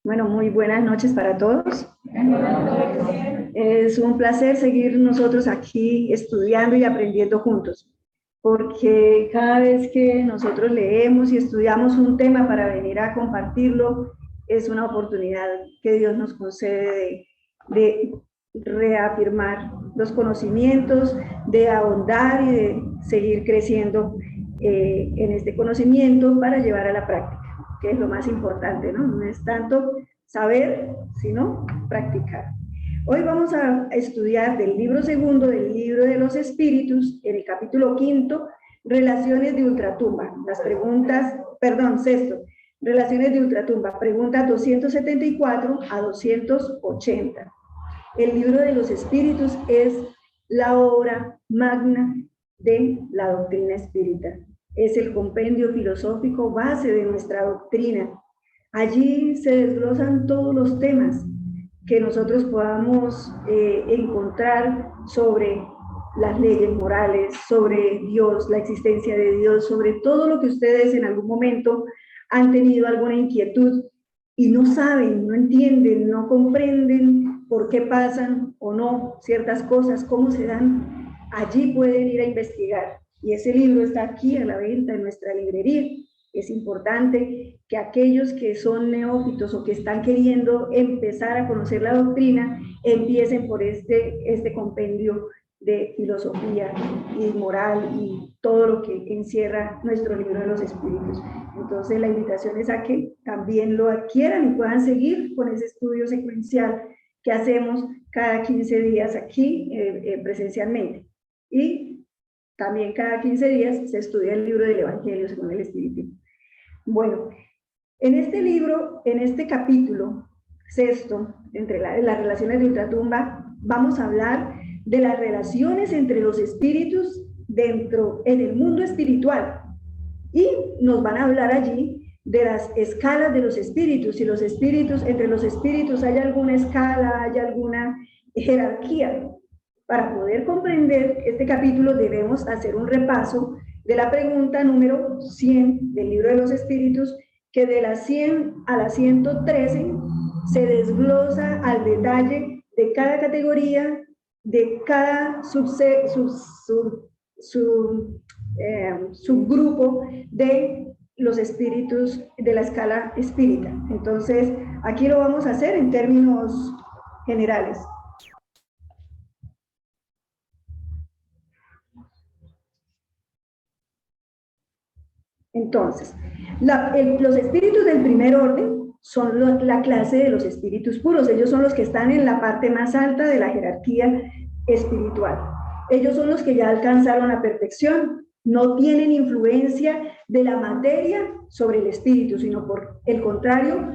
Bueno, muy buenas noches para todos. Es un placer seguir nosotros aquí estudiando y aprendiendo juntos, porque cada vez que nosotros leemos y estudiamos un tema para venir a compartirlo, es una oportunidad que Dios nos concede de reafirmar los conocimientos, de ahondar y de seguir creciendo en este conocimiento para llevar a la práctica, que es lo más importante, ¿no? No es tanto saber, sino practicar. Hoy vamos a estudiar del libro segundo del libro de los espíritus, en el capítulo quinto, relaciones de ultratumba. Las preguntas, perdón, sexto, relaciones de ultratumba, preguntas 274 a 280. El libro de los espíritus es la obra magna de la doctrina espírita. Es el compendio filosófico base de nuestra doctrina. Allí se desglosan todos los temas que nosotros podamos encontrar sobre las leyes morales, sobre Dios, la existencia de Dios, sobre todo lo que ustedes en algún momento han tenido alguna inquietud y no saben, no entienden, no comprenden por qué pasan o no ciertas cosas, cómo se dan. Allí pueden ir a investigar. Y ese libro está aquí a la venta en nuestra librería. Es importante que aquellos que son neófitos o que están queriendo empezar a conocer la doctrina, empiecen por este compendio de filosofía y moral y todo lo que encierra nuestro libro de los espíritus. Entonces la invitación es a que también lo adquieran y puedan seguir con ese estudio secuencial que hacemos cada 15 días aquí presencialmente. Y también cada 15 días se estudia el libro del Evangelio según el Espíritu. Bueno, en este libro, en este capítulo sexto, entre las relaciones de ultratumba, vamos a hablar de las relaciones entre los espíritus en el mundo espiritual. Y nos van a hablar allí de las escalas de los espíritus. Si los espíritus, entre los espíritus hay alguna escala, hay alguna jerarquía. Para poder comprender este capítulo debemos hacer un repaso de la pregunta número 100 del libro de los espíritus, que de la 100 a la 113 se desglosa al detalle de cada categoría, de cada subgrupo de los espíritus de la escala espírita. Entonces, aquí lo vamos a hacer en términos generales. Entonces, los espíritus del primer orden son la clase de los espíritus puros. Ellos son los que están en la parte más alta de la jerarquía espiritual. Ellos son los que ya alcanzaron la perfección. No tienen influencia de la materia sobre el espíritu, sino por el contrario,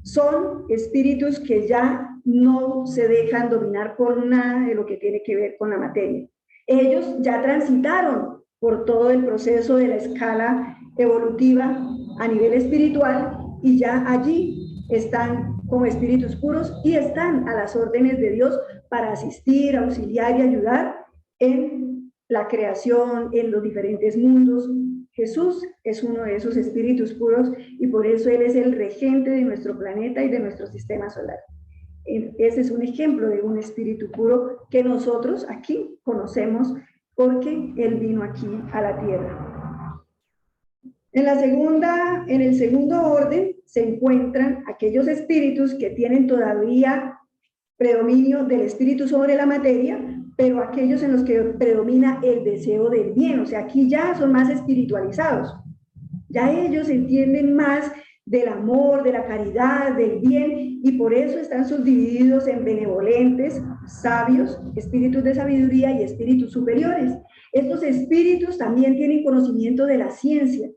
son espíritus que ya no se dejan dominar por nada de lo que tiene que ver con la materia. Ellos ya transitaron por todo el proceso de la escala evolutiva a nivel espiritual y ya allí están como espíritus puros y están a las órdenes de Dios para asistir, auxiliar y ayudar en la creación, en los diferentes mundos. Jesús es uno de esos espíritus puros y por eso Él es el regente de nuestro planeta y de nuestro sistema solar. Ese es un ejemplo de un espíritu puro que nosotros aquí conocemos porque Él vino aquí a la tierra. En el segundo orden se encuentran aquellos espíritus que tienen todavía predominio del espíritu sobre la materia, pero aquellos en los que predomina el deseo del bien, o sea, aquí ya son más espiritualizados, ya ellos entienden más del amor, de la caridad, del bien, y por eso están subdivididos en benevolentes, sabios, espíritus de sabiduría y espíritus superiores. Estos espíritus también tienen conocimiento de la ciencia,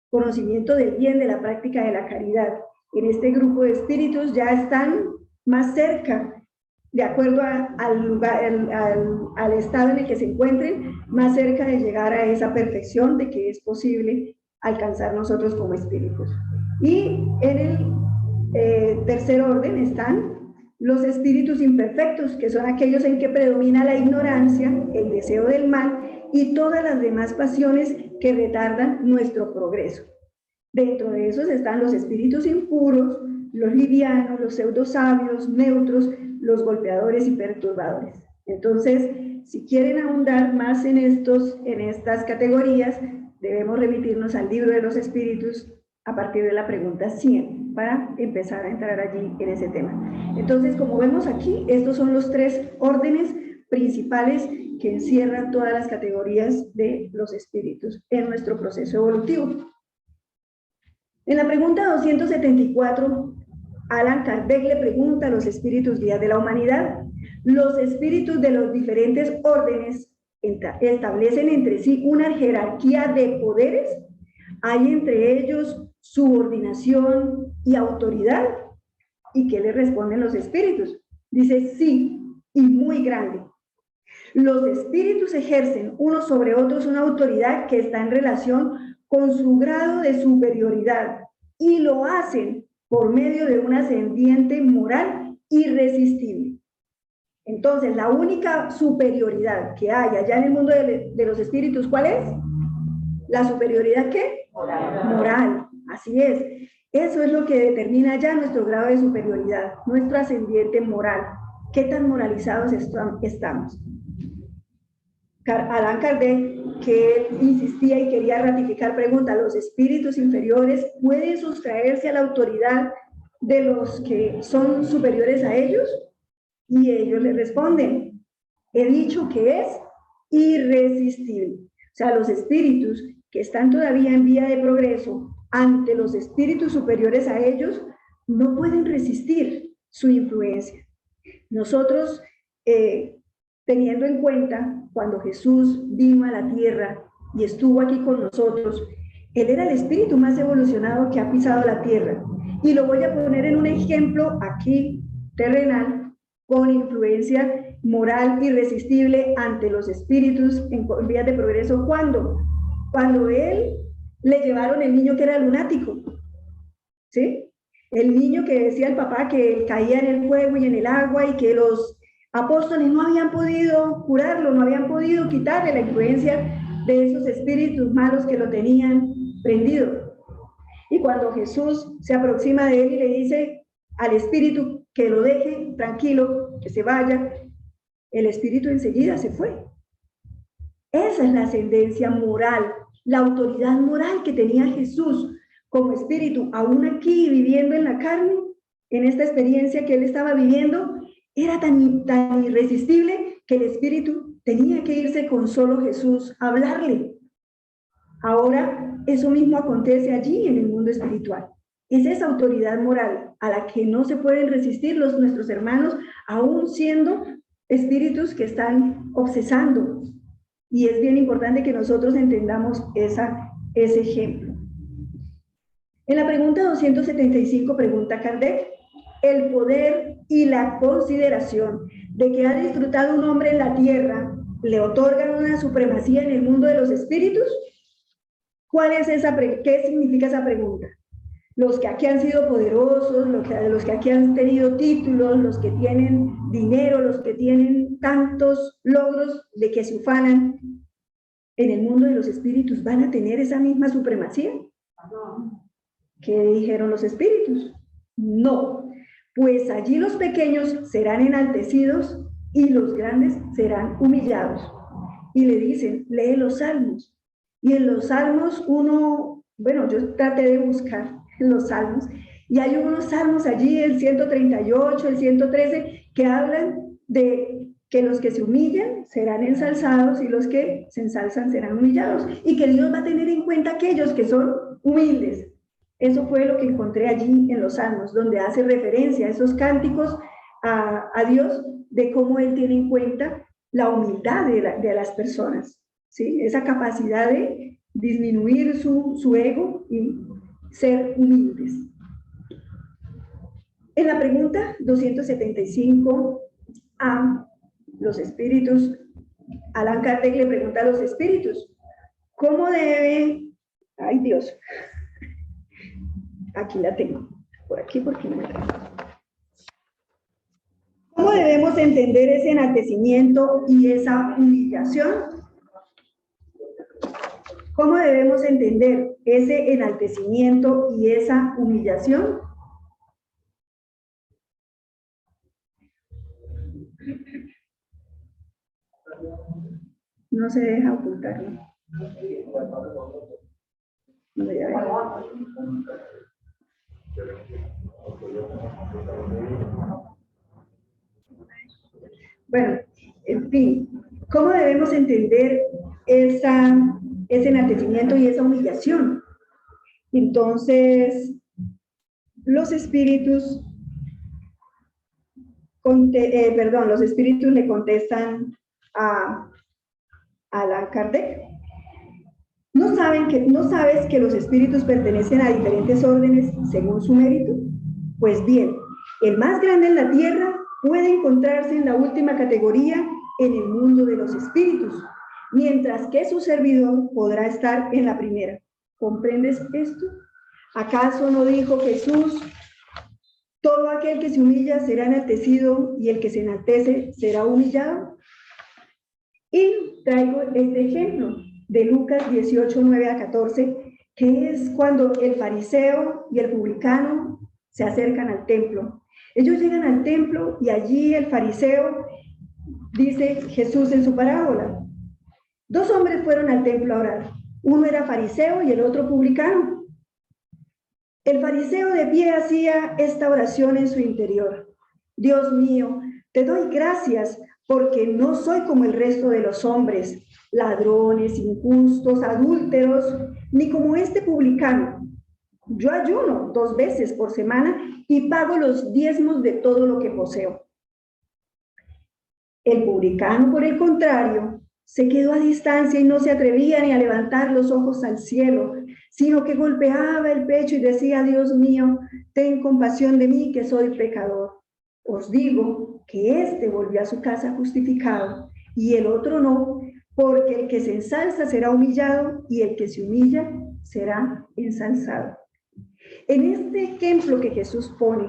conocimiento del bien, de la práctica de la caridad. En este grupo de espíritus ya están más cerca, de acuerdo al estado en el que se encuentren, más cerca de llegar a esa perfección de que es posible alcanzar nosotros como espíritus. Y en el tercer orden están los espíritus imperfectos, que son aquellos en que predomina la ignorancia, el deseo del mal y todas las demás pasiones que retardan nuestro progreso. Dentro de esos están los espíritus impuros, los livianos, los pseudosabios, neutros, los golpeadores y perturbadores. Entonces, si quieren ahondar más en estas categorías, debemos remitirnos al libro de los espíritus a partir de la pregunta 100 para empezar a entrar allí en ese tema. Entonces, como vemos aquí, estos son los 3 órdenes principales que encierran todas las categorías de los espíritus en nuestro proceso evolutivo. En la pregunta 274, Allan Kardec le pregunta a los espíritus guías de la humanidad: los espíritus de los diferentes órdenes establecen entre sí una jerarquía de poderes, ¿hay entre ellos subordinación y autoridad? ¿Y qué le responden los espíritus? Dice: sí, y muy grande. Los espíritus ejercen unos sobre otros una autoridad que está en relación con su grado de superioridad, y lo hacen por medio de una ascendiente moral irresistible. Entonces, la única superioridad que hay allá en el mundo de los espíritus, ¿cuál es? ¿La superioridad qué? Moral. Moral, así es. Eso es lo que determina ya nuestro grado de superioridad, nuestro ascendiente moral. ¿Qué tan moralizados estamos? Allan Kardec, que él insistía y quería ratificar, pregunta: ¿los espíritus inferiores pueden sustraerse a la autoridad de los que son superiores a ellos? Y ellos le responden: he dicho que es irresistible. O sea, los espíritus que están todavía en vía de progreso ante los espíritus superiores a ellos no pueden resistir su influencia. Nosotros, teniendo en cuenta cuando Jesús vino a la tierra y estuvo aquí con nosotros, Él era el espíritu más evolucionado que ha pisado la tierra. Y lo voy a poner en un ejemplo aquí terrenal, con influencia moral irresistible ante los espíritus en vías de progreso. ¿Cuándo? Cuando Él le llevaron el niño que era lunático, ¿sí? El niño que decía el papá que caía en el fuego y en el agua, y que los apóstoles no habían podido curarlo, no habían podido quitarle la influencia de esos espíritus malos que lo tenían prendido. Y cuando Jesús se aproxima de él y le dice al espíritu que lo deje tranquilo, que se vaya, el espíritu enseguida se fue. Esa es la ascendencia moral, la autoridad moral que tenía Jesús como espíritu, aún aquí viviendo en la carne, en esta experiencia que él estaba viviendo. Era tan irresistible que el espíritu tenía que irse con solo Jesús a hablarle. Ahora, eso mismo acontece allí en el mundo espiritual. Es esa autoridad moral a la que no se pueden resistir nuestros hermanos, aún siendo espíritus que están obsesando. Y es bien importante que nosotros entendamos ese ejemplo. En la pregunta 275 pregunta Kardec: el poder y la consideración de que ha disfrutado un hombre en la tierra le otorgan una supremacía en el mundo de los espíritus. ¿Cuál es qué significa esa pregunta? Los que aquí han sido poderosos, los que aquí han tenido títulos, los que tienen dinero, los que tienen tantos logros de que se ufanan, ¿en el mundo de los espíritus van a tener esa misma supremacía? ¿Qué dijeron los espíritus? No, pues allí los pequeños serán enaltecidos y los grandes serán humillados. Y le dicen: lee los salmos. Y en los salmos yo traté de buscar los salmos, y hay unos salmos allí, el 138, el 113, que hablan de que los que se humillan serán ensalzados y los que se ensalzan serán humillados, y que Dios va a tener en cuenta aquellos que son humildes. Eso fue lo que encontré allí en los salmos, donde hace referencia a esos cánticos a Dios, de cómo Él tiene en cuenta la humildad de las personas, ¿sí? Esa capacidad de disminuir su ego y ser humildes. En la pregunta 275 a los espíritus, Allan Kardec le pregunta a los espíritus: ¿cómo debe? Ay, Dios, aquí la tengo, por aquí porque no me trae. ¿Cómo debemos entender ese enaltecimiento y esa humillación? ¿Cómo debemos entender ese enaltecimiento y esa humillación? No se deja ocultar, ¿no? No, ya veo. Bueno, en fin, ¿cómo debemos entender ese enaltecimiento y esa humillación? Entonces, los espíritus, los espíritus le contestan a Allan Kardec. ¿No sabes que los espíritus pertenecen a diferentes órdenes según su mérito? Pues bien, el más grande en la tierra puede encontrarse en la última categoría en el mundo de los espíritus, mientras que su servidor podrá estar en la primera. ¿Comprendes esto? ¿Acaso no dijo Jesús: todo aquel que se humilla será enaltecido y el que se enaltece será humillado? Y traigo este ejemplo de Lucas 18, 9 a 14, que es cuando el fariseo y el publicano se acercan al templo. Ellos llegan al templo y allí el fariseo, dice Jesús en su parábola, 2 hombres fueron al templo a orar. Uno era fariseo y el otro publicano. El fariseo de pie hacía esta oración en su interior: Dios mío, te doy gracias porque no soy como el resto de los hombres, ladrones, injustos, adúlteros, ni como este publicano. Yo ayuno 2 veces por semana y pago los diezmos de todo lo que poseo. El publicano, por el contrario, se quedó a distancia y no se atrevía ni a levantar los ojos al cielo, sino que golpeaba el pecho y decía: Dios mío, ten compasión de mí, que soy pecador. Os digo que éste volvió a su casa justificado y el otro no, porque el que se ensalza será humillado y el que se humilla será ensalzado. En este ejemplo que Jesús pone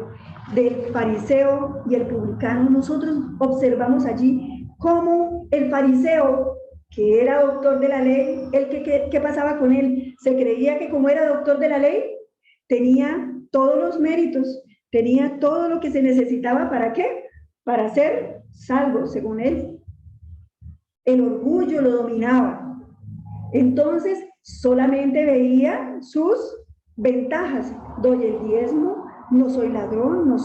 del fariseo y el publicano, nosotros observamos allí cómo el fariseo, que era doctor de la ley, ¿qué pasaba con él? Se creía que como era doctor de la ley, tenía todos los méritos, tenía todo lo que se necesitaba. ¿Para qué? Para ser salvo, según él. El orgullo lo dominaba. Entonces, solamente veía sus ventajas. Doy el diezmo, no soy ladrón, no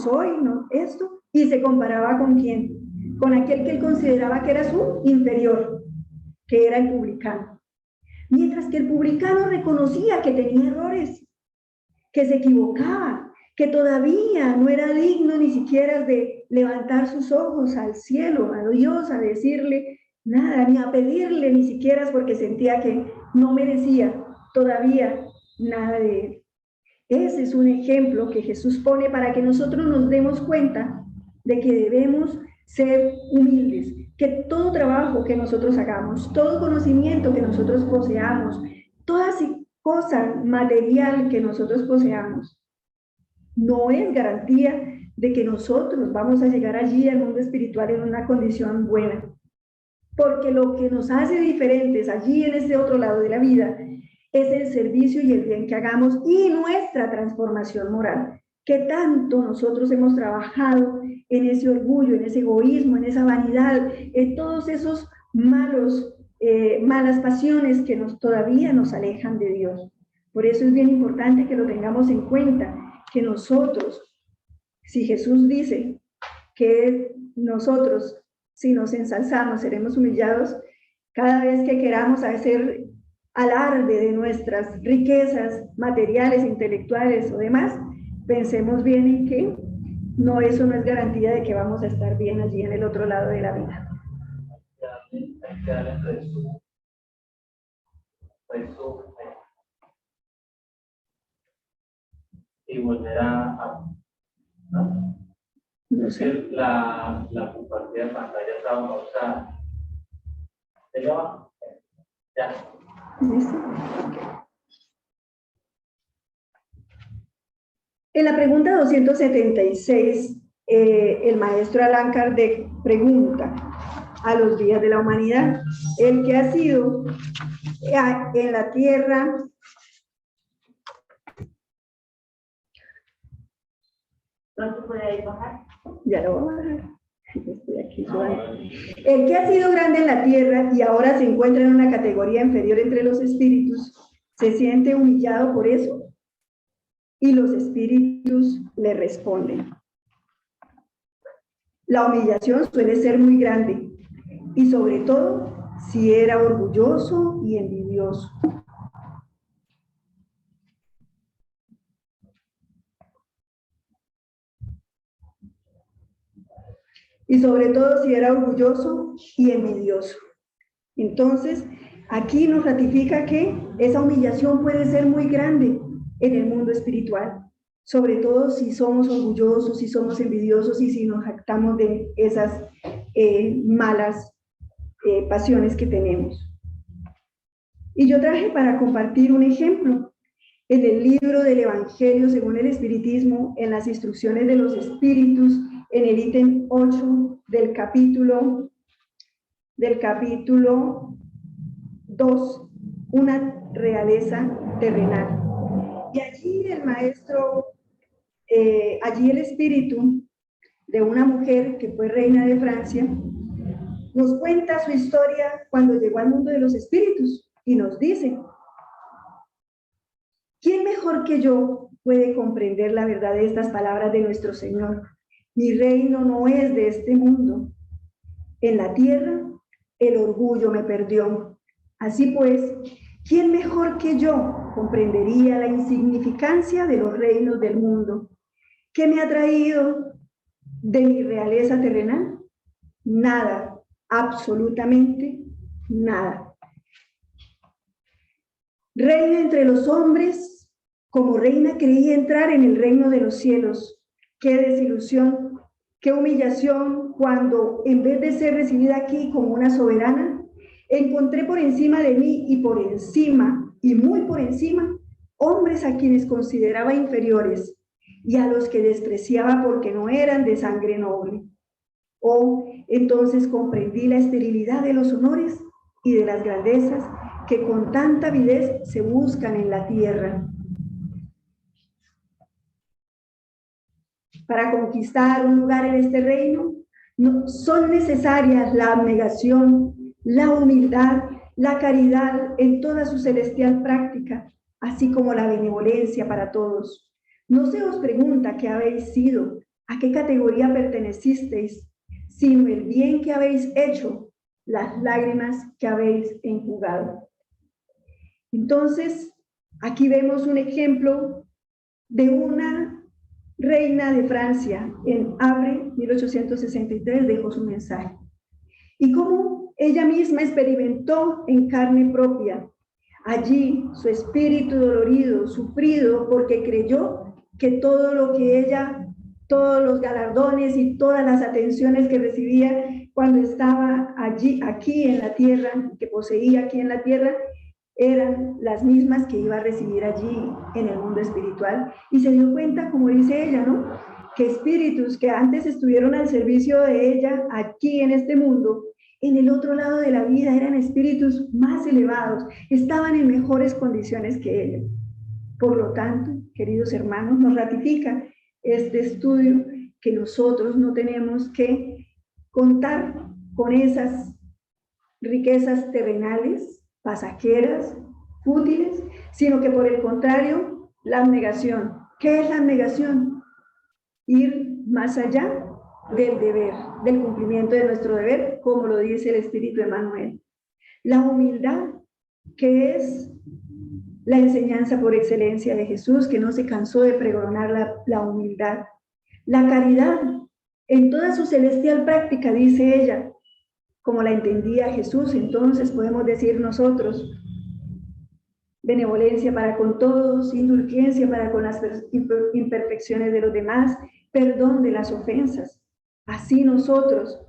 esto. Y se comparaba ¿con quién? Con aquel que él consideraba que era su inferior, que era el publicano. Mientras que el publicano reconocía que tenía errores, que se equivocaba, que todavía no era digno ni siquiera de levantar sus ojos al cielo, a Dios, a decirle nada, ni a pedirle ni siquiera, porque sentía que no merecía todavía nada de él. Ese es un ejemplo que Jesús pone para que nosotros nos demos cuenta de que debemos ser humildes, que todo trabajo que nosotros hagamos, todo conocimiento que nosotros poseamos, toda cosa material que nosotros poseamos, no es garantía de que nosotros vamos a llegar allí al mundo espiritual en una condición buena. Porque lo que nos hace diferentes allí en ese otro lado de la vida es el servicio y el bien que hagamos y nuestra transformación moral. Que tanto nosotros hemos trabajado en ese orgullo, en ese egoísmo, en esa vanidad, en todos esos malas pasiones que todavía nos alejan de Dios. Por eso es bien importante que lo tengamos en cuenta, que nosotros, si Jesús dice que nosotros, si nos ensalzamos, seremos humillados, cada vez que queramos hacer alarde de nuestras riquezas materiales, intelectuales o demás, pensemos bien en que no, eso no es garantía de que vamos a estar bien allí en el otro lado de la vida. Y volver a no sé. La compartida de pantalla estaba pausada. Ya. En la pregunta 276, el maestro Allan Kardec pregunta a los días de la humanidad: el que ha sido en la tierra ¿Cuánto puede ahí bajar? Ya lo voy a bajar. Estoy aquí sudando. El que ha sido grande en la tierra y ahora se encuentra en una categoría inferior entre los espíritus, ¿se siente humillado por eso? Y los espíritus le responden. La humillación suele ser muy grande, y sobre todo si era orgulloso y envidioso. Y sobre todo si era orgulloso y envidioso. Entonces, aquí nos ratifica que esa humillación puede ser muy grande en el mundo espiritual, sobre todo si somos orgullosos, si somos envidiosos y si nos jactamos de esas malas pasiones que tenemos. Y yo traje para compartir un ejemplo en el libro del Evangelio según el Espiritismo, en las instrucciones de los espíritus, en el ítem 8 del capítulo 2, una realeza terrenal. Y allí el maestro, allí el espíritu de una mujer que fue reina de Francia, nos cuenta su historia cuando llegó al mundo de los espíritus y nos dice: ¿quién mejor que yo puede comprender la verdad de estas palabras de nuestro Señor? Mi reino no es de este mundo. En la tierra, el orgullo me perdió. Así pues, ¿quién mejor que yo comprendería la insignificancia de los reinos del mundo? ¿Qué me ha traído de mi realeza terrenal? Nada, absolutamente nada. Reina entre los hombres, como reina creí entrar en el reino de los cielos. Qué desilusión, qué humillación cuando, en vez de ser recibida aquí como una soberana, encontré por encima de mí y por encima, y muy por encima, hombres a quienes consideraba inferiores y a los que despreciaba porque no eran de sangre noble. Oh, entonces comprendí la esterilidad de los honores y de las grandezas que con tanta avidez se buscan en la tierra. Para conquistar un lugar en este reino, no, son necesarias la abnegación, la humildad, la caridad en toda su celestial práctica, así como la benevolencia para todos. No se os pregunta qué habéis sido, a qué categoría pertenecisteis, sino el bien que habéis hecho, las lágrimas que habéis enjugado. Entonces, aquí vemos un ejemplo de una reina de Francia. En abril 1863 dejó su mensaje. Y cómo ella misma experimentó en carne propia allí su espíritu dolorido, sufrido, porque creyó que todo lo que ella, todos los galardones y todas las atenciones que recibía cuando estaba allí, aquí en la tierra, que poseía aquí en la tierra, eran las mismas que iba a recibir allí en el mundo espiritual. Y se dio cuenta, como dice ella, ¿no?, que espíritus que antes estuvieron al servicio de ella aquí en este mundo, en el otro lado de la vida eran espíritus más elevados, estaban en mejores condiciones que ella. Por lo tanto, queridos hermanos, nos ratifica este estudio que nosotros no tenemos que contar con esas riquezas terrenales, pasajeras, fútiles, sino que por el contrario, la abnegación. ¿Qué es la abnegación? Ir más allá del deber, del cumplimiento de nuestro deber, como lo dice el Espíritu Emmanuel. La humildad, que es la enseñanza por excelencia de Jesús, que no se cansó de pregonar la humildad. La caridad, en toda su celestial práctica, dice ella, como la entendía Jesús, entonces podemos decir nosotros: benevolencia para con todos, indulgencia para con las imperfecciones de los demás, perdón de las ofensas. Así nosotros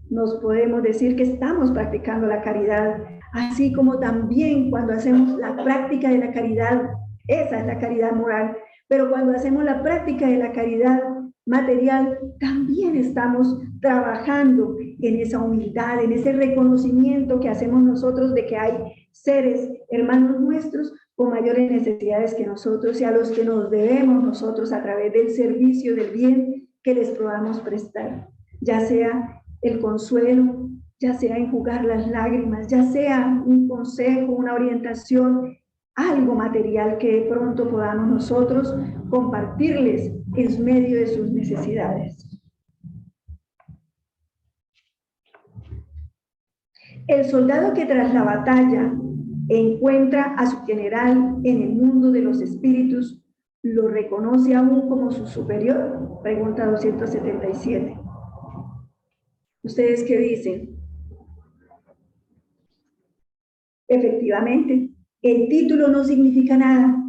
nos podemos decir que estamos practicando la caridad, así como también cuando hacemos la práctica de la caridad, esa es la caridad moral, pero cuando hacemos la práctica de la caridad material, también estamos trabajando en esa humildad, en ese reconocimiento que hacemos nosotros de que hay seres, hermanos nuestros, con mayores necesidades que nosotros y a los que nos debemos nosotros a través del servicio del bien que les podamos prestar. ya sea el consuelo, ya sea enjugar las lágrimas, ya sea un consejo, una orientación, algo material que de pronto podamos nosotros compartirles en medio de sus necesidades. El soldado que tras la batalla encuentra a su general en el mundo de los espíritus, ¿lo reconoce aún como su superior? Pregunta 277. ¿Ustedes qué dicen? Efectivamente, el título no significa nada.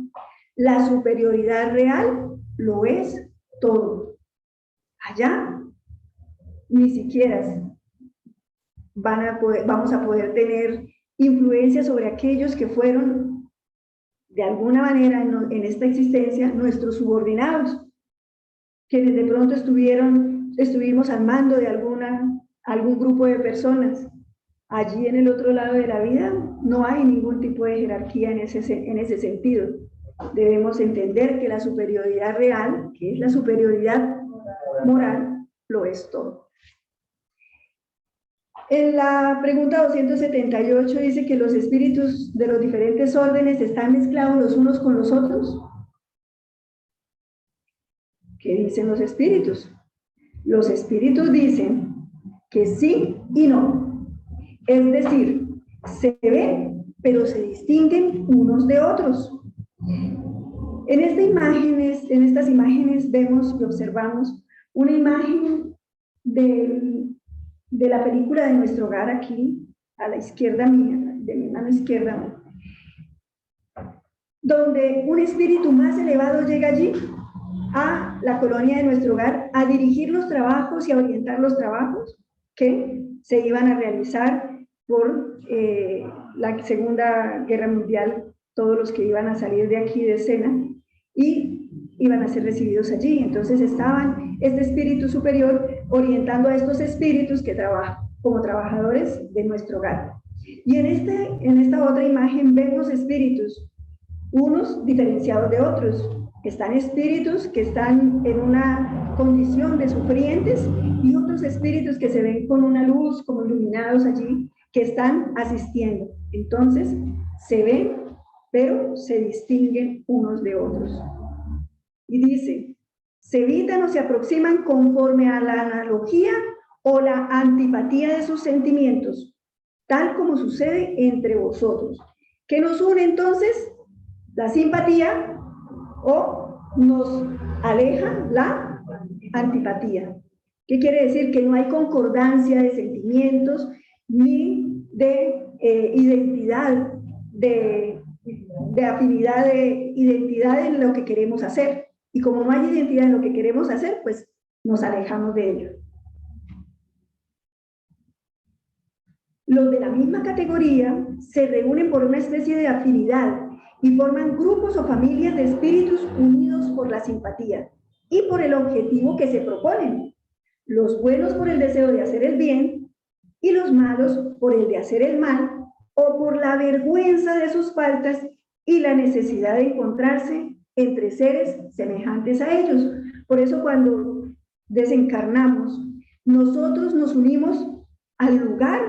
La superioridad real lo es todo. Allá, ni siquiera vamos a poder tener influencia sobre aquellos que fueron, de alguna manera, en esta existencia, nuestros subordinados, quienes de pronto estuvimos al mando de algún grupo de personas. Allí en el otro lado de la vida no hay ningún tipo de jerarquía en ese sentido. Debemos entender que la superioridad real, que es la superioridad moral, lo es todo. En la pregunta 278 dice que los espíritus de los diferentes órdenes están mezclados los unos con los otros. ¿Qué dicen los espíritus? Los espíritus dicen que sí y no. Es decir, se ven, pero se distinguen unos de otros. En estas imágenes vemos y observamos una imagen de la película de Nuestro Hogar aquí, a la izquierda mía, de mi mano izquierda, donde un espíritu más elevado llega allí a la colonia de Nuestro Hogar a dirigir los trabajos y a orientar los trabajos que se iban a realizar por la Segunda Guerra Mundial, todos los que iban a salir de aquí de escena y iban a ser recibidos allí. Entonces estaban este espíritu superior orientando a estos espíritus que trabajan como trabajadores de Nuestro Hogar. Y en esta otra imagen vemos espíritus, unos diferenciados de otros. Están espíritus que están en una condición de sufrientes y otros espíritus que se ven con una luz, como iluminados allí, que están asistiendo. Entonces, se ven, pero se distinguen unos de otros. Y dice, se evitan o se aproximan conforme a la analogía o la antipatía de sus sentimientos, tal como sucede entre vosotros. ¿Qué nos une entonces? La simpatía o nos aleja la antipatía. ¿Qué quiere decir? Que no hay concordancia de sentimientos ni de identidad, de afinidad de identidad en lo que queremos hacer. Y como no hay identidad en lo que queremos hacer, pues nos alejamos de ello. Los de la misma categoría se reúnen por una especie de afinidad y forman grupos o familias de espíritus unidos por la simpatía y por el objetivo que se proponen. Los buenos por el deseo de hacer el bien y los malos por el de hacer el mal o por la vergüenza de sus faltas y la necesidad de encontrarse entre seres semejantes a ellos. Por eso cuando desencarnamos, nosotros nos unimos al lugar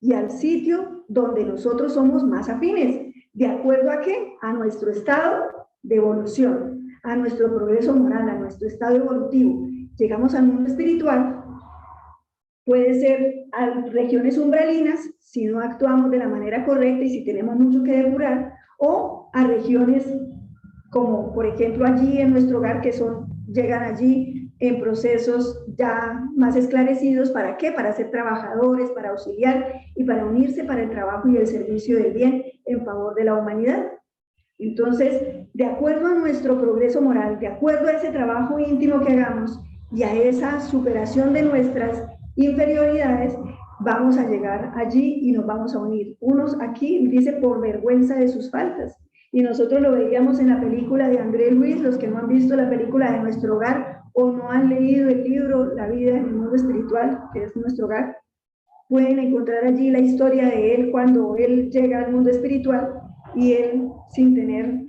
y al sitio donde nosotros somos más afines. ¿De acuerdo a qué? A nuestro estado de evolución, a nuestro progreso moral, a nuestro estado evolutivo. Llegamos al mundo espiritual, puede ser a regiones umbralinas, si no actuamos de la manera correcta y si tenemos mucho que depurar, o a regiones como, por ejemplo, allí en Nuestro Hogar, que llegan allí en procesos ya más esclarecidos. ¿Para qué? Para ser trabajadores, para auxiliar y para unirse para el trabajo y el servicio del bien en favor de la humanidad. Entonces, de acuerdo a nuestro progreso moral, de acuerdo a ese trabajo íntimo que hagamos y a esa superación de nuestras inferioridades, vamos a llegar allí y nos vamos a unir. Unos aquí dice por vergüenza de sus faltas. Y nosotros lo veíamos en la película de André Luis. Los que no han visto la película de Nuestro Hogar o no han leído el libro La vida en el mundo espiritual, que es Nuestro Hogar, pueden encontrar allí la historia de él cuando él llega al mundo espiritual y él, sin tener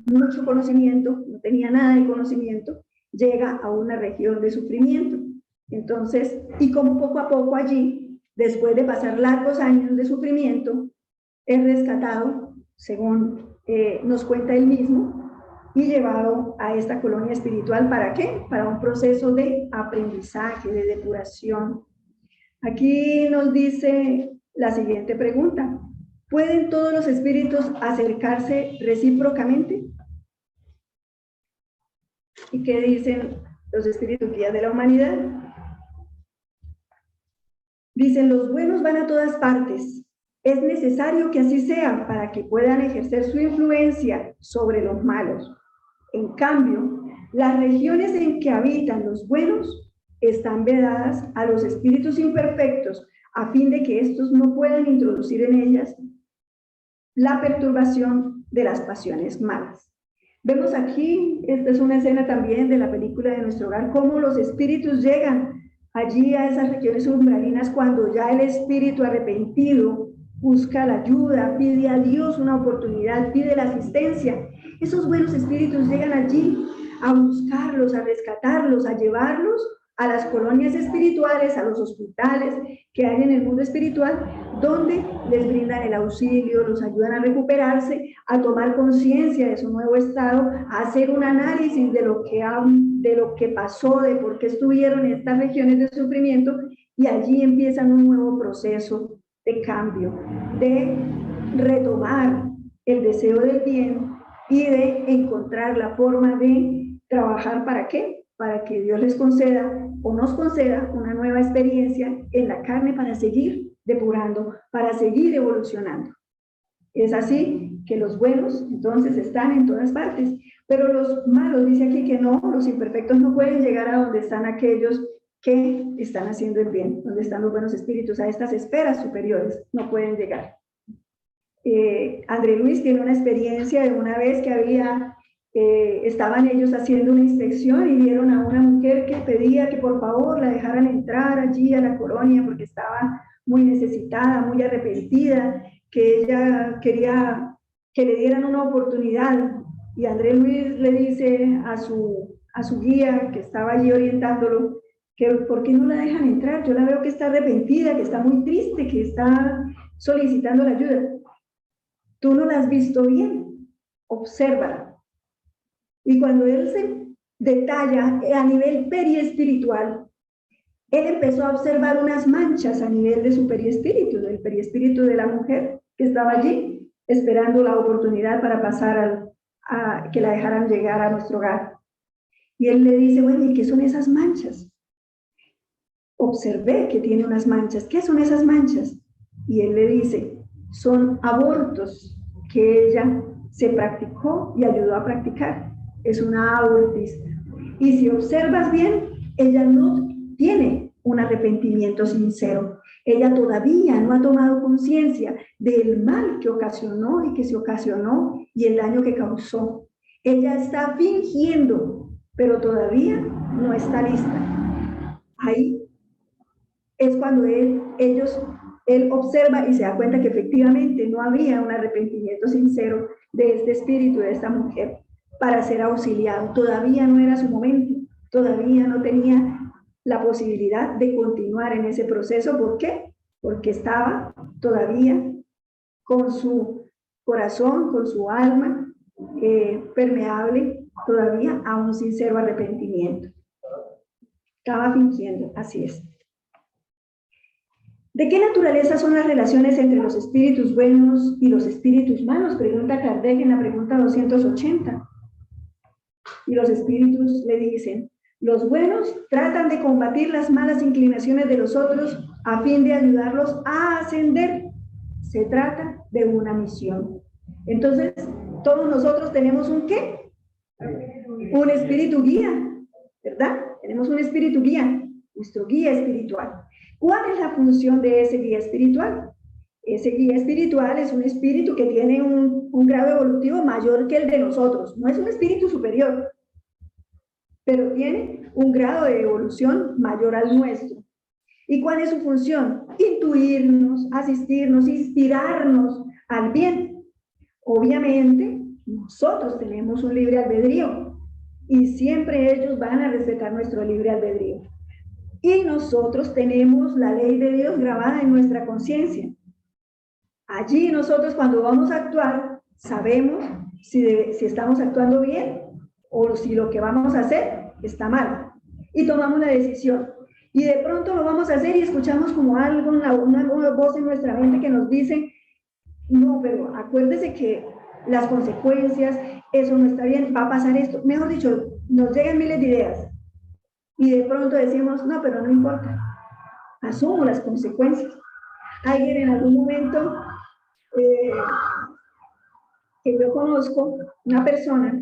mucho conocimiento, no tenía nada de conocimiento, llega a una región de sufrimiento. Entonces, y como poco a poco allí, después de pasar largos años de sufrimiento, es rescatado, según nos cuenta él mismo, y llevado a esta colonia espiritual. ¿Para qué? Para un proceso de aprendizaje, de depuración. Aquí nos dice la siguiente pregunta: ¿pueden todos los espíritus acercarse recíprocamente? ¿Y qué dicen los espíritus guías de la humanidad? Dicen: los buenos van a todas partes. Es necesario que así sea para que puedan ejercer su influencia sobre los malos. En cambio, las regiones en que habitan los buenos están vedadas a los espíritus imperfectos, a fin de que estos no puedan introducir en ellas la perturbación de las pasiones malas. Vemos aquí, esta es una escena también de la película de Nuestro Hogar, cómo los espíritus llegan allí a esas regiones umbralinas cuando ya el espíritu arrepentido busca la ayuda, pide a Dios una oportunidad, pide la asistencia. Esos buenos espíritus llegan allí a buscarlos, a rescatarlos, a llevarlos a las colonias espirituales, a los hospitales que hay en el mundo espiritual, donde les brindan el auxilio, los ayudan a recuperarse, a tomar conciencia de su nuevo estado, a hacer un análisis de lo que pasó, de por qué estuvieron en estas regiones de sufrimiento, y allí empiezan un nuevo proceso de cambio, de retomar el deseo del bien y de encontrar la forma de trabajar. ¿Para qué? Para que Dios les conceda o nos conceda una nueva experiencia en la carne para seguir depurando, para seguir evolucionando. Es así que los buenos entonces están en todas partes, pero los malos, dice aquí que no, los imperfectos no pueden llegar a donde están aquellos que están haciendo el bien, donde están los buenos espíritus, a estas esferas superiores, no pueden llegar. André Luis tiene una experiencia de una vez que estaban ellos haciendo una inspección y vieron a una mujer que pedía que por favor la dejaran entrar allí a la colonia porque estaba muy necesitada, muy arrepentida, que ella quería que le dieran una oportunidad. Y André Luis le dice a su guía que estaba allí orientándolo que por qué no la dejan entrar. Yo la veo que está arrepentida, que está muy triste, que está solicitando la ayuda. Tú no la has visto bien, obsérvala. Y cuando él se detalla a nivel periespiritual, él empezó a observar unas manchas a nivel de su periespíritu, del periespíritu de la mujer que estaba allí, esperando la oportunidad para pasar a que la dejaran llegar a nuestro hogar. Y él le dice: bueno, ¿y qué son esas manchas? Observé que tiene unas manchas. ¿Qué son esas manchas? Y él le dice: son abortos que ella se practicó y ayudó a practicar. Es una abortista. Y si observas bien, ella no tiene un arrepentimiento sincero. Ella todavía no ha tomado conciencia del mal que ocasionó y que se ocasionó y el daño que causó. Ella está fingiendo, pero todavía no está lista. Ahí es cuando él observa y se da cuenta que efectivamente no había un arrepentimiento sincero de este espíritu, de esta mujer, para ser auxiliado. Todavía no era su momento, todavía no tenía la posibilidad de continuar en ese proceso. ¿Por qué? Porque estaba todavía con su corazón, con su alma permeable, todavía a un sincero arrepentimiento. Estaba fingiendo, así es. ¿De qué naturaleza son las relaciones entre los espíritus buenos y los espíritus malos? Pregunta Kardec en la pregunta 280. Y los espíritus le dicen: los buenos tratan de combatir las malas inclinaciones de los otros a fin de ayudarlos a ascender. Se trata de una misión. Entonces, todos nosotros tenemos un ¿qué? Un espíritu guía, ¿verdad? Tenemos un espíritu guía, nuestro guía espiritual. ¿Cuál es la función de ese guía espiritual? Ese guía espiritual es un espíritu que tiene un grado evolutivo mayor que el de nosotros. No es un espíritu superior, pero tiene un grado de evolución mayor al nuestro. ¿Y cuál es su función? Intuirnos, asistirnos, inspirarnos al bien. Obviamente, nosotros tenemos un libre albedrío y siempre ellos van a respetar nuestro libre albedrío. Y nosotros tenemos la ley de Dios grabada en nuestra conciencia. Allí nosotros cuando vamos a actuar, sabemos si estamos actuando bien o si lo que vamos a hacer está mal. Y tomamos la decisión. Y de pronto lo vamos a hacer y escuchamos como algo, una voz en nuestra mente que nos dice, no, pero acuérdese que las consecuencias, eso no está bien, va a pasar esto. Mejor dicho, nos llegan miles de ideas. Y de pronto decimos, no, pero no importa. Asumo las consecuencias. Alguien en algún momento que yo conozco, una persona,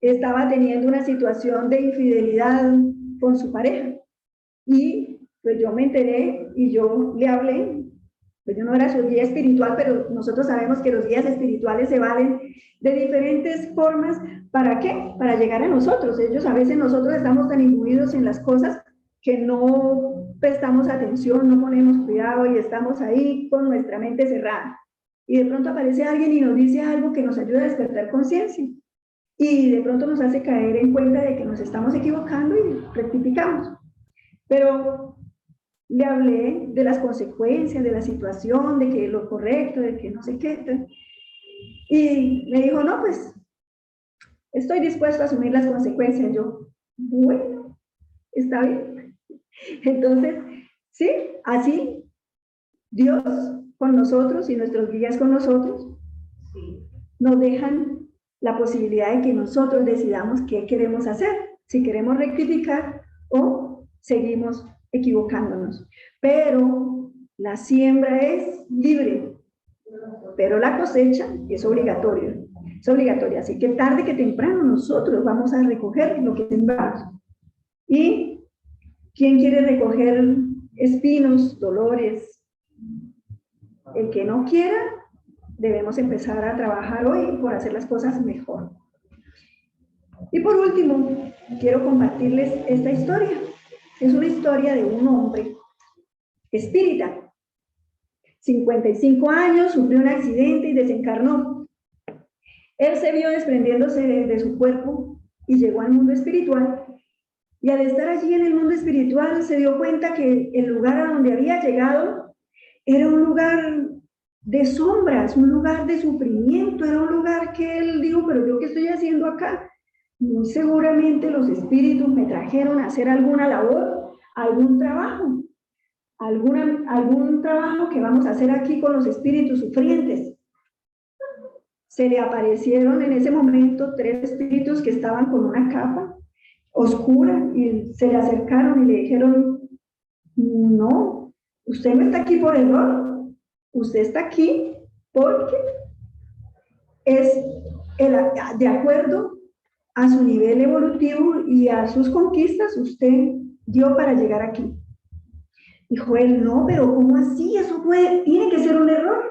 estaba teniendo una situación de infidelidad con su pareja. Y pues yo me enteré y yo le hablé. Pues yo no era su guía espiritual, pero nosotros sabemos que los guías espirituales se valen de diferentes formas. ¿Para qué? Para llegar a nosotros. Ellos a veces nosotros estamos tan imbuidos en las cosas que no prestamos atención, no ponemos cuidado y estamos ahí con nuestra mente cerrada. Y de pronto aparece alguien y nos dice algo que nos ayuda a despertar conciencia. Y de pronto nos hace caer en cuenta de que nos estamos equivocando y rectificamos. Pero le hablé de las consecuencias, de la situación, de que lo correcto, de que no sé qué. Y me dijo, no, pues, estoy dispuesto a asumir las consecuencias. Yo, bueno, está bien. Entonces, sí, así Dios con nosotros y nuestros guías con nosotros nos dejan la posibilidad de que nosotros decidamos qué queremos hacer, si queremos rectificar o seguimos equivocándonos. Pero la siembra es libre, pero la cosecha es obligatoria. Es obligatoria, así que tarde que temprano nosotros vamos a recoger lo que sembramos. ¿Y quién quiere recoger espinos, dolores? El que no quiera, debemos empezar a trabajar hoy por hacer las cosas mejor. Y por último, quiero compartirles esta historia. Es una historia de un hombre espírita. 55 años, sufrió un accidente y desencarnó. Él se vio desprendiéndose de su cuerpo y llegó al mundo espiritual. Y al estar allí en el mundo espiritual se dio cuenta que el lugar a donde había llegado era un lugar de sombras, un lugar de sufrimiento, era un lugar que él dijo, pero ¿yo qué estoy haciendo acá? Muy seguramente los espíritus me trajeron a hacer alguna labor, algún trabajo, algún trabajo que vamos a hacer aquí con los espíritus sufrientes. Se le aparecieron en ese momento 3 espíritus que estaban con una capa oscura y se le acercaron y le dijeron, no, usted no está aquí por error, usted está aquí porque es de acuerdo a su nivel evolutivo y a sus conquistas, usted dio para llegar aquí. Dijo él, no, pero ¿cómo así? Eso tiene que ser un error,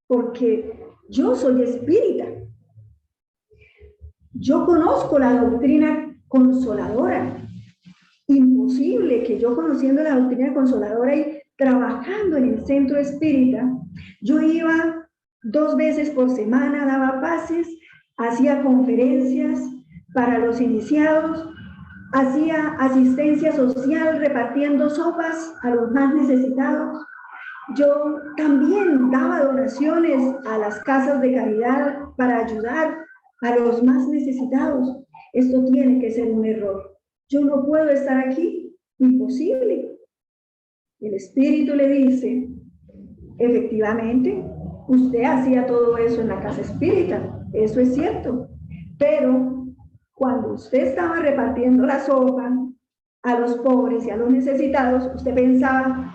porque yo soy espírita. Yo conozco la doctrina consoladora. Imposible que yo, conociendo la doctrina consoladora y trabajando en el centro espírita, yo iba 2 veces por semana, daba pases, hacía conferencias para los iniciados, hacía asistencia social repartiendo sopas a los más necesitados. Yo también daba donaciones a las casas de caridad para ayudar a los más necesitados. Esto tiene que ser un error. Yo no puedo estar aquí, imposible. El espíritu le dice, efectivamente, usted hacía todo eso en la casa espírita, eso es cierto, pero cuando usted estaba repartiendo la sopa a los pobres y a los necesitados, usted pensaba,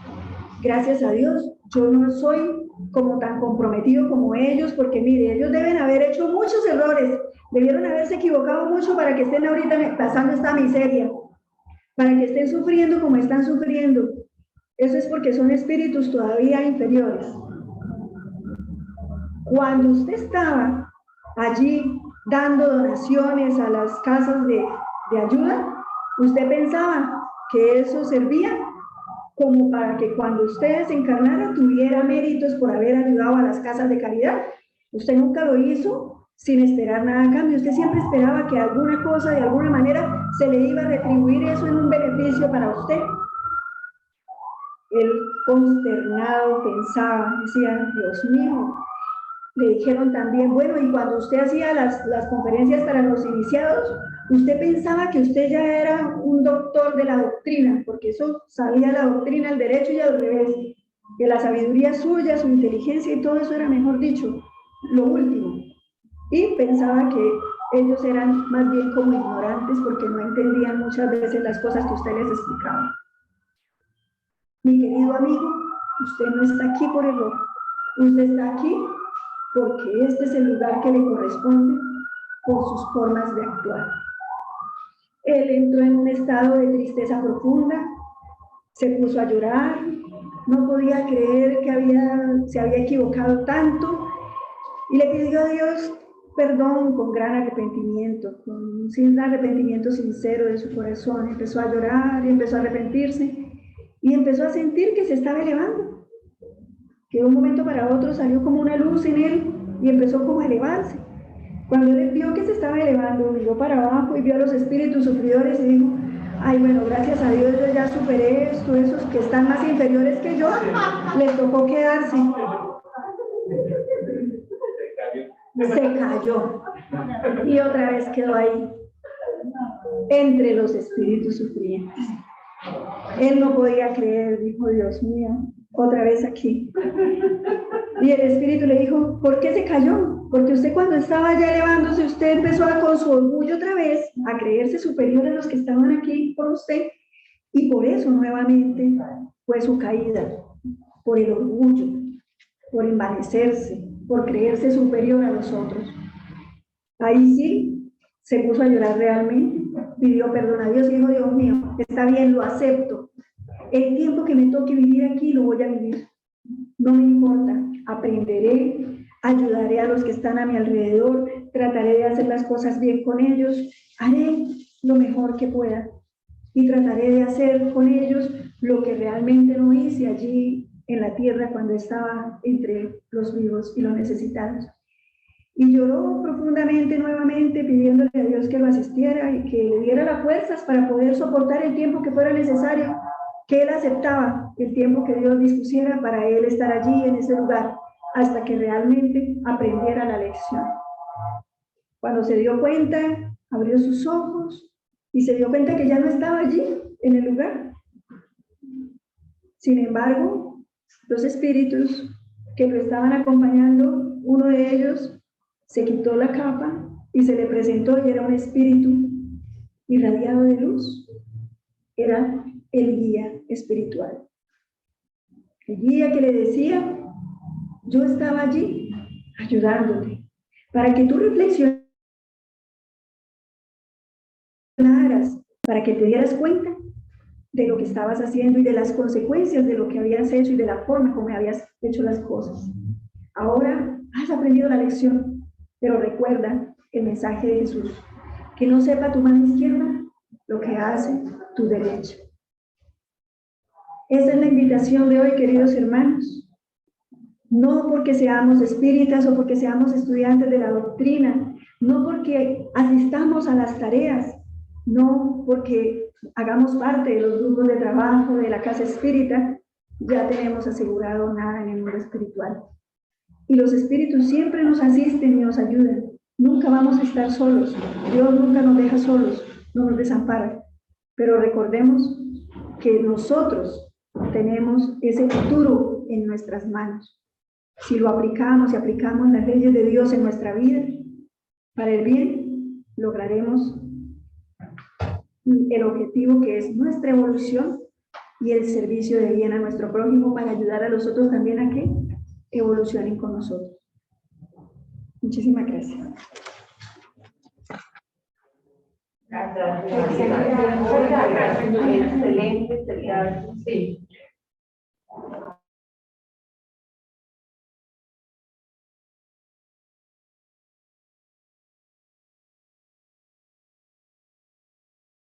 gracias a Dios, yo no soy como tan comprometido como ellos, porque mire, ellos deben haber hecho muchos errores, debieron haberse equivocado mucho para que estén ahorita pasando esta miseria, para que estén sufriendo como están sufriendo. Eso es porque son espíritus todavía inferiores. Cuando usted estaba allí dando donaciones a las casas de ayuda, usted pensaba que eso servía como para que cuando usted desencarnara tuviera méritos por haber ayudado a las casas de caridad. Usted nunca lo hizo sin esperar nada a cambio. Usted siempre esperaba que alguna cosa, de alguna manera, se le iba a retribuir eso en un beneficio para usted. Él consternado pensaba, decía, Dios mío. Le dijeron también, bueno, y cuando usted hacía las conferencias para los iniciados, usted pensaba que usted ya era un doctor de la doctrina, porque eso sabía la doctrina, el derecho y al revés, que la sabiduría suya, su inteligencia y todo eso era, mejor dicho, lo último. Y pensaba que ellos eran más bien como ignorantes porque no entendían muchas veces las cosas que usted les explicaba. Mi querido amigo, usted no está aquí por error, usted está aquí porque este es el lugar que le corresponde por sus formas de actuar. Él entró en un estado de tristeza profunda, se puso a llorar, no podía creer que se había equivocado tanto y le pidió a Dios perdón con gran arrepentimiento, con un arrepentimiento sincero de su corazón. Empezó a llorar y empezó a arrepentirse y empezó a sentir que se estaba elevando, que de un momento para otro salió como una luz en él y empezó como a elevarse. Cuando él vio que se estaba elevando, miró para abajo y vio a los espíritus sufridores y dijo, ay, bueno, gracias a Dios yo ya superé esto, esos que están más inferiores que yo, les tocó quedarse. Se cayó y otra vez quedó ahí, entre los espíritus sufrientes. Él no podía creer, dijo, Dios mío, otra vez aquí. Y el espíritu le dijo, ¿por qué se cayó? Porque usted cuando estaba ya elevándose, usted empezó con su orgullo otra vez a creerse superior a los que estaban aquí por usted, y por eso nuevamente fue su caída, por el orgullo, por envanecerse, por creerse superior a los otros. Ahí sí, se puso a llorar realmente, pidió perdón a Dios y dijo, Dios mío, está bien, lo acepto. El tiempo que me toque vivir aquí lo voy a vivir. No me importa, aprenderé, ayudaré a los que están a mi alrededor, trataré de hacer las cosas bien con ellos, haré lo mejor que pueda y trataré de hacer con ellos lo que realmente no hice allí en la tierra cuando estaba entre los vivos y los necesitados. Y lloró profundamente nuevamente pidiéndole a Dios que lo asistiera y que le diera las fuerzas para poder soportar el tiempo que fuera necesario, que él aceptaba el tiempo que Dios dispusiera para él estar allí en ese lugar hasta que realmente aprendiera la lección. Cuando se dio cuenta, abrió sus ojos y se dio cuenta que ya no estaba allí en el lugar. Sin embargo, los espíritus que lo estaban acompañando, uno de ellos se quitó la capa y se le presentó y era un espíritu irradiado de luz. Era el guía espiritual. El guía que le decía, yo estaba allí ayudándote para que tú reflexionaras, para que te dieras cuenta de lo que estabas haciendo y de las consecuencias de lo que habías hecho y de la forma como habías hecho las cosas. Ahora has aprendido la lección, pero recuerda el mensaje de Jesús, que no sepa tu mano izquierda lo que hace tu derecha. Esa es la invitación de hoy, queridos hermanos. No porque seamos espíritas o porque seamos estudiantes de la doctrina, no porque asistamos a las tareas, no porque hagamos parte de los grupos de trabajo de la casa espírita, ya tenemos asegurado nada en el mundo espiritual. Y los espíritus siempre nos asisten y nos ayudan. Nunca vamos a estar solos. Dios nunca nos deja solos, no nos desampara. Pero recordemos que nosotros tenemos ese futuro en nuestras manos. Si lo aplicamos y aplicamos las leyes de Dios en nuestra vida, para el bien, lograremos el objetivo que es nuestra evolución y el servicio de bien a nuestro prójimo para ayudar a los otros también a que evolucionen con nosotros. Muchísimas gracias. Excelente, excelente. Sí.